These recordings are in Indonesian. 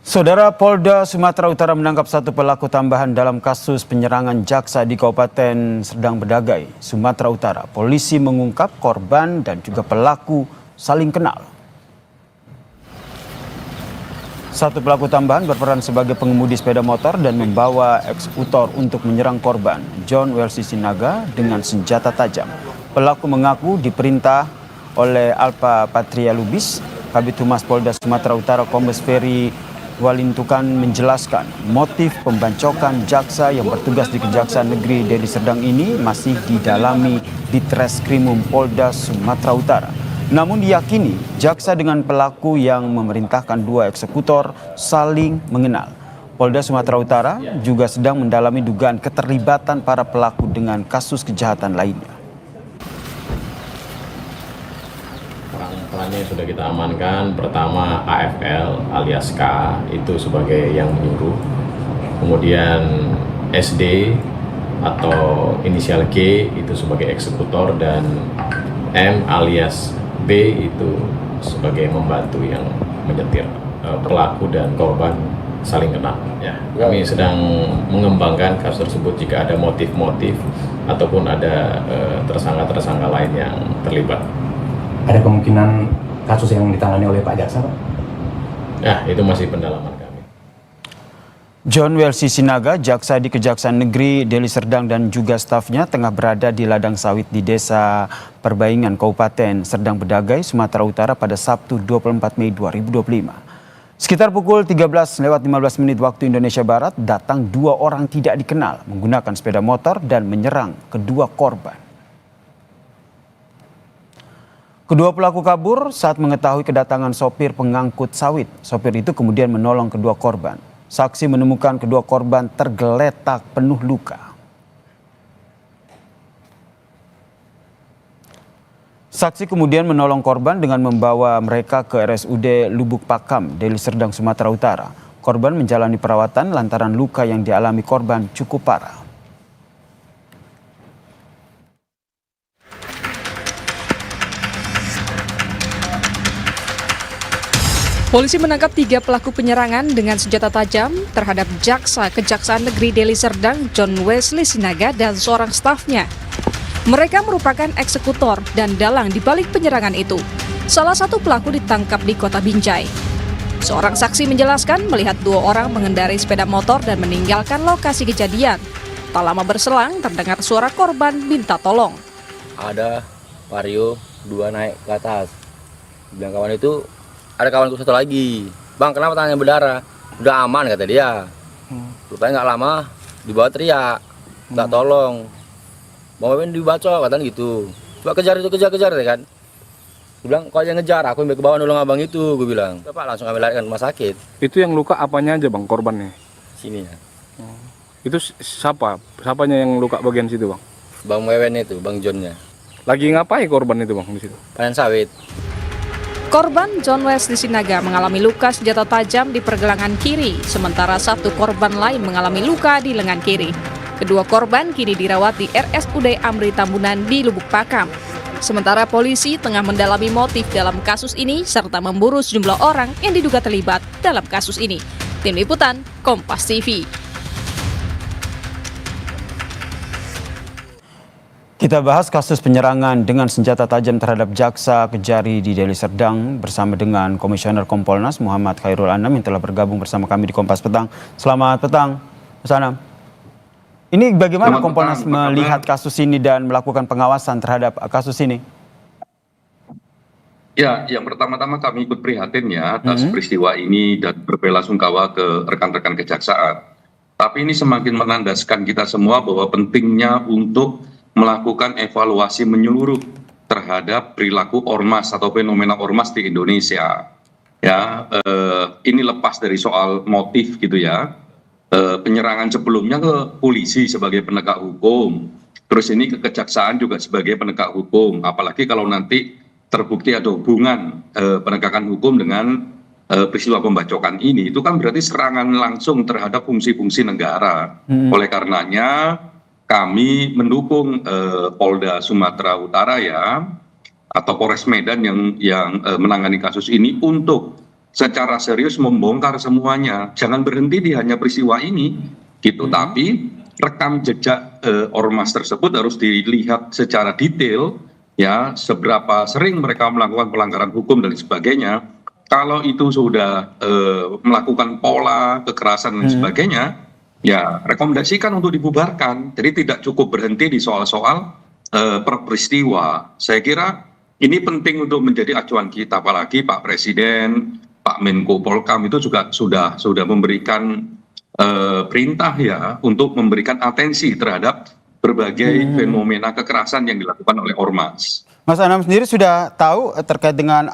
Saudara, Polda Sumatera Utara menangkap satu pelaku tambahan dalam kasus penyerangan jaksa di Kabupaten Serdang Bedagai, Sumatera Utara. Polisi mengungkap korban dan juga pelaku saling kenal. Satu pelaku tambahan berperan sebagai pengemudi sepeda motor dan membawa eksekutor untuk menyerang korban, John Welsi Sinaga, dengan senjata tajam. Pelaku mengaku diperintah oleh Alpa Patria Lubis. Kabid Humas Polda Sumatera Utara Kombes Ferry Walintukan menjelaskan motif pembancokan jaksa yang bertugas di Kejaksaan Negeri Deli Serdang ini masih didalami di Treskrimum Polda Sumatera Utara. Namun diyakini jaksa dengan pelaku yang memerintahkan dua eksekutor saling mengenal. Polda Sumatera Utara juga sedang mendalami dugaan keterlibatan para pelaku dengan kasus kejahatan lainnya. Perannya sudah kita amankan. Pertama AFL alias K itu sebagai yang menyuruh, kemudian SD atau inisial G itu sebagai eksekutor, dan M alias B itu sebagai membantu yang menyetir. Pelaku dan korban saling kenal. Ya, kami sedang mengembangkan kasus tersebut jika ada motif-motif ataupun ada tersangka-tersangka lain yang terlibat. Ada kemungkinan kasus yang ditangani oleh Pak Jaksa, Pak? Ya, itu masih pendalaman kami. John Welsi Sinaga, jaksa di Kejaksaan Negeri Deli Serdang dan juga stafnya tengah berada di ladang sawit di Desa Perbaingan, Kabupaten Serdang Bedagai, Sumatera Utara pada Sabtu 24 Mei 2025. Sekitar pukul 13:15 waktu Indonesia Barat, datang dua orang tidak dikenal menggunakan sepeda motor dan menyerang kedua korban. Kedua pelaku kabur saat mengetahui kedatangan sopir pengangkut sawit. Sopir itu kemudian menolong kedua korban. Saksi menemukan kedua korban tergeletak penuh luka. Saksi kemudian menolong korban dengan membawa mereka ke RSUD Lubuk Pakam, Deli Serdang, Sumatera Utara. Korban menjalani perawatan lantaran luka yang dialami korban cukup parah. Polisi menangkap 3 pelaku penyerangan dengan senjata tajam terhadap jaksa Kejaksaan Negeri Deli Serdang, John Wesley Sinaga, dan seorang stafnya. Mereka merupakan eksekutor dan dalang di balik penyerangan itu. Salah satu pelaku ditangkap di Kota Binjai. Seorang saksi menjelaskan melihat 2 orang mengendarai sepeda motor dan meninggalkan lokasi kejadian. Tak lama berselang, terdengar suara korban minta tolong. Ada Vario 2 naik ke atas. Bilang kawan itu, ada kawanku satu lagi, bang kenapa tangannya berdarah? Udah aman kata dia. Rupanya nggak lama dibawa teriak, nggak tolong, mau main dibacok katanya gitu. Coba kejar itu, kejar ya kan. Gue bilang kok aja ngejar, aku ambil ke bawah nolong abang itu, gue bilang. Bapak langsung ambil lari ke rumah sakit. Itu yang luka apanya aja bang, korbannya? Sini ya. Itu siapanya yang luka bagian situ bang? Bang Wewen itu, bang Johnnya. Lagi ngapain korban itu bang di situ? Panen sawit. Korban John Wesley Sinaga mengalami luka senjata tajam di pergelangan kiri, sementara satu korban lain mengalami luka di lengan kiri. Kedua korban kini dirawat di RSUD Amri Tambunan di Lubuk Pakam. Sementara polisi tengah mendalami motif dalam kasus ini serta memburu sejumlah orang yang diduga terlibat dalam kasus ini. Tim Liputan, Kompas TV. Kita bahas kasus penyerangan dengan senjata tajam terhadap jaksa Kejari di Deli Serdang bersama dengan Komisioner Kompolnas Muhammad Khairul Anam yang telah bergabung bersama kami di Kompas Petang. Selamat petang, Mas Anam. Ini bagaimana Kompolnas melihat kasus ini dan melakukan pengawasan terhadap kasus ini? Ya, yang pertama-tama kami ikut prihatin ya atas peristiwa ini dan berbelasungkawa ke rekan-rekan kejaksaan. Tapi ini semakin menandaskan kita semua bahwa pentingnya untuk melakukan evaluasi menyeluruh terhadap perilaku ormas atau fenomena ormas di Indonesia. Ya, ini lepas dari soal motif gitu ya. Penyerangan sebelumnya ke polisi sebagai penegak hukum, terus ini ke kejaksaan juga sebagai penegak hukum. Apalagi kalau nanti terbukti ada hubungan penegakan hukum dengan peristiwa pembacokan ini, itu kan berarti serangan langsung terhadap fungsi-fungsi negara. Oleh karenanya kami mendukung Polda Sumatera Utara ya, atau Polres Medan yang menangani kasus ini untuk secara serius membongkar semuanya. Jangan berhenti di hanya peristiwa ini, gitu. Tapi rekam jejak ormas tersebut harus dilihat secara detail, ya, seberapa sering mereka melakukan pelanggaran hukum dan sebagainya. Kalau itu sudah melakukan pola kekerasan dan sebagainya, ya rekomendasikan untuk dibubarkan. Jadi tidak cukup berhenti di soal-soal per peristiwa. Saya kira ini penting untuk menjadi acuan kita, apalagi Pak Presiden, Pak Menko Polkam itu juga sudah memberikan perintah ya untuk memberikan atensi terhadap berbagai fenomena kekerasan yang dilakukan oleh ormas. Mas Anam sendiri sudah tahu terkait dengan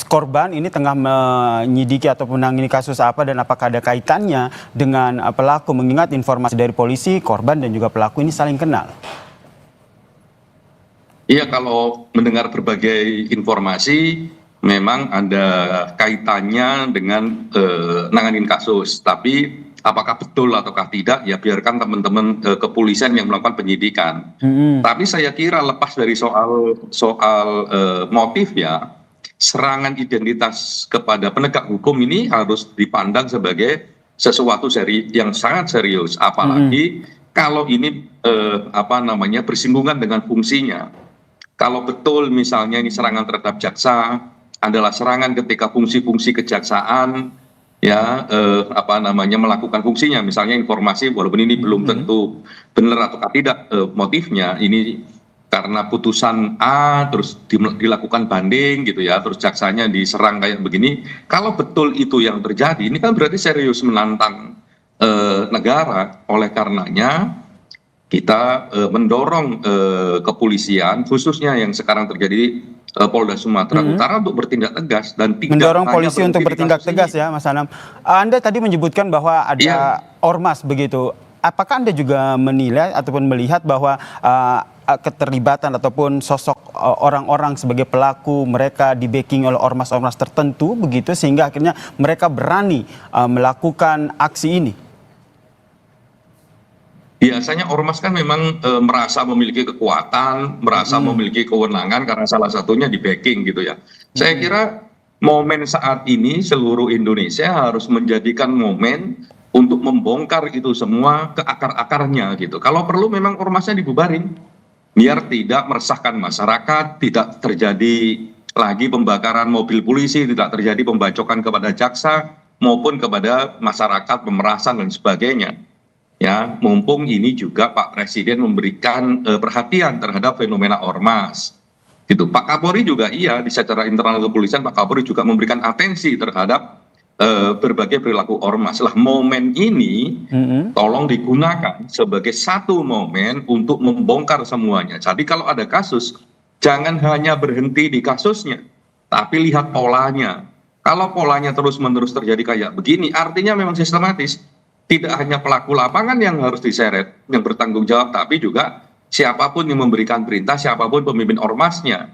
korban ini tengah menyidiki ataupun menangani kasus apa dan apakah ada kaitannya dengan pelaku, mengingat informasi dari polisi korban dan juga pelaku ini saling kenal? Iya, kalau mendengar berbagai informasi memang ada kaitannya dengan nanganin kasus, tapi apakah betul ataukah tidak ya biarkan teman-teman kepolisian yang melakukan penyidikan. Tapi saya kira lepas dari soal motif ya, serangan identitas kepada penegak hukum ini harus dipandang sebagai sesuatu yang sangat serius, apalagi kalau ini bersinggungan dengan fungsinya. Kalau betul misalnya ini serangan terhadap jaksa adalah serangan ketika fungsi-fungsi kejaksaan ya melakukan fungsinya, misalnya informasi walaupun ini belum tentu benar atau tidak motifnya, ini karena putusan A terus dilakukan banding gitu ya, terus jaksanya diserang kayak begini. Kalau betul itu yang terjadi, ini kan berarti serius menantang negara. Oleh karenanya kita mendorong kepolisian khususnya yang sekarang terjadi Polda Sumatera Utara untuk bertindak tegas dan tidak mendorong polisi untuk bertindak tegas ya, Mas Anam. Anda tadi menyebutkan bahwa ada ormas begitu. Apakah Anda juga menilai ataupun melihat bahwa keterlibatan ataupun sosok orang-orang sebagai pelaku mereka di backing oleh ormas-ormas tertentu begitu sehingga akhirnya mereka berani melakukan aksi ini? Biasanya ormas kan memang merasa memiliki kekuatan, merasa memiliki kewenangan karena salah satunya di backing gitu ya. Saya kira momen saat ini seluruh Indonesia harus menjadikan momen untuk membongkar itu semua ke akar-akarnya gitu. Kalau perlu memang ormasnya dibubarin, biar tidak meresahkan masyarakat, tidak terjadi lagi pembakaran mobil polisi, tidak terjadi pembacokan kepada jaksa maupun kepada masyarakat, pemerasan dan sebagainya. Ya, mumpung ini juga Pak Presiden memberikan perhatian terhadap fenomena ormas. Gitu. Pak Kapolri juga iya, di secara internal kepolisian Pak Kapolri juga memberikan atensi terhadap berbagai perilaku ormas. Lah momen ini tolong digunakan sebagai satu momen untuk membongkar semuanya. Jadi kalau ada kasus, jangan hanya berhenti di kasusnya, tapi lihat polanya. Kalau polanya terus-menerus terjadi kayak begini, artinya memang sistematis. Tidak hanya pelaku lapangan yang harus diseret, yang bertanggung jawab, tapi juga siapapun yang memberikan perintah, siapapun pemimpin ormasnya.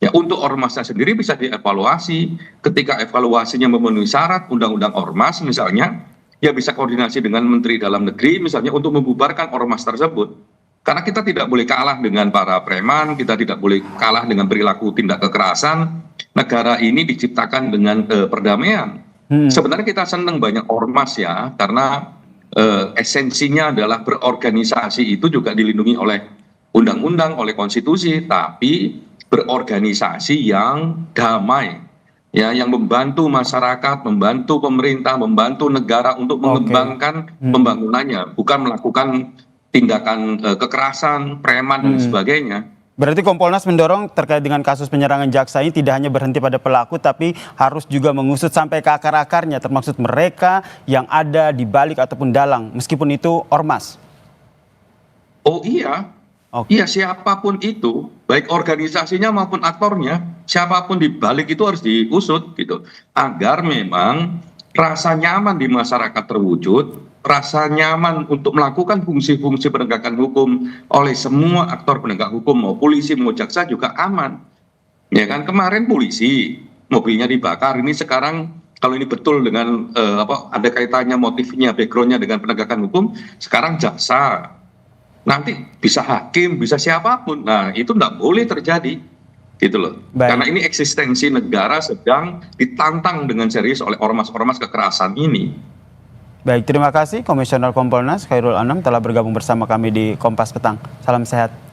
Ya, untuk ormasnya sendiri bisa dievaluasi. Ketika evaluasinya memenuhi syarat undang-undang ormas misalnya, ya bisa koordinasi dengan Menteri Dalam Negeri misalnya untuk membubarkan ormas tersebut. Karena kita tidak boleh kalah dengan para preman, kita tidak boleh kalah dengan perilaku tindak kekerasan. Negara ini diciptakan dengan perdamaian. Sebenarnya kita senang banyak ormas ya, karena esensinya adalah berorganisasi itu juga dilindungi oleh undang-undang, oleh konstitusi, tapi berorganisasi yang damai, ya, yang membantu masyarakat, membantu pemerintah, membantu negara untuk mengembangkan pembangunannya, bukan melakukan tindakan kekerasan, preman dan sebagainya. Berarti Kompolnas mendorong terkait dengan kasus penyerangan jaksa ini tidak hanya berhenti pada pelaku, tapi harus juga mengusut sampai ke akar-akarnya, termasuk mereka yang ada di balik ataupun dalang, meskipun itu ormas. Oh iya, iya siapapun itu, baik organisasinya maupun aktornya, siapapun di balik itu harus diusut gitu, agar memang rasa nyaman di masyarakat terwujud, rasa nyaman untuk melakukan fungsi-fungsi penegakan hukum oleh semua aktor penegak hukum, mau polisi mau jaksa juga aman. Ya kan, kemarin polisi mobilnya dibakar, ini sekarang kalau ini betul dengan ada kaitannya motifnya, backgroundnya dengan penegakan hukum, sekarang jaksa, nanti bisa hakim, bisa siapapun. Nah itu tidak boleh terjadi. Gitu loh. Baik. Karena ini eksistensi negara sedang ditantang dengan serius oleh ormas-ormas kekerasan ini. Baik, terima kasih Komisioner Kompolnas Khairul Anam telah bergabung bersama kami di Kompas Petang. Salam sehat.